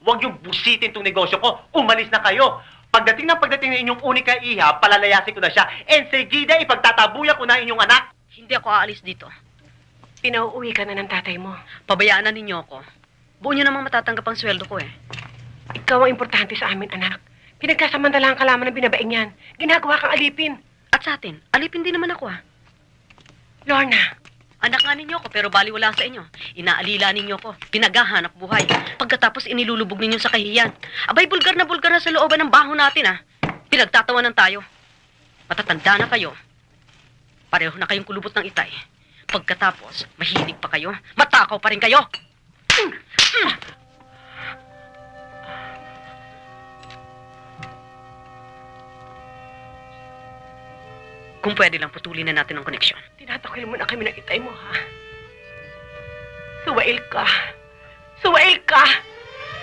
Huwag yung busitin tong negosyo ko. Umalis na kayo. Pagdating ng inyong unika iha, palalayasin ko na siya. Enseguida, ipagtatabuyan ko na inyong anak. Hindi ako aalis dito. Pinauuwi ka na ng tatay mo. Pabayaan na ninyo ako. Buo nyo namang matatanggap ang sweldo ko eh. Ikaw ang importante sa amin, anak. Pinagkasamantalahan ka lamang ng binabaing yan. Ginagawa kang alipin. At sa atin, alipin din naman ako ah. Lorna, Anak nga ninyo ako pero baliwala sa inyo. Inaalila ninyo ko. Pinaghahanap buhay. Pagkatapos inilulubog ninyo sa kahiyan. Abay, bulgar na sa looban ng baho natin ah. Pinagtatawanan tayo. Matatanda na kayo. Pareho na kayong kulubot ng itay. Pagkatapos, mahilig pa kayo. Matakaw pa rin kayo. Kung pwede lang, putulin na natin ang koneksyon. tinatakil mo na kami ng itay mo, ha? Suwail ka. Suwail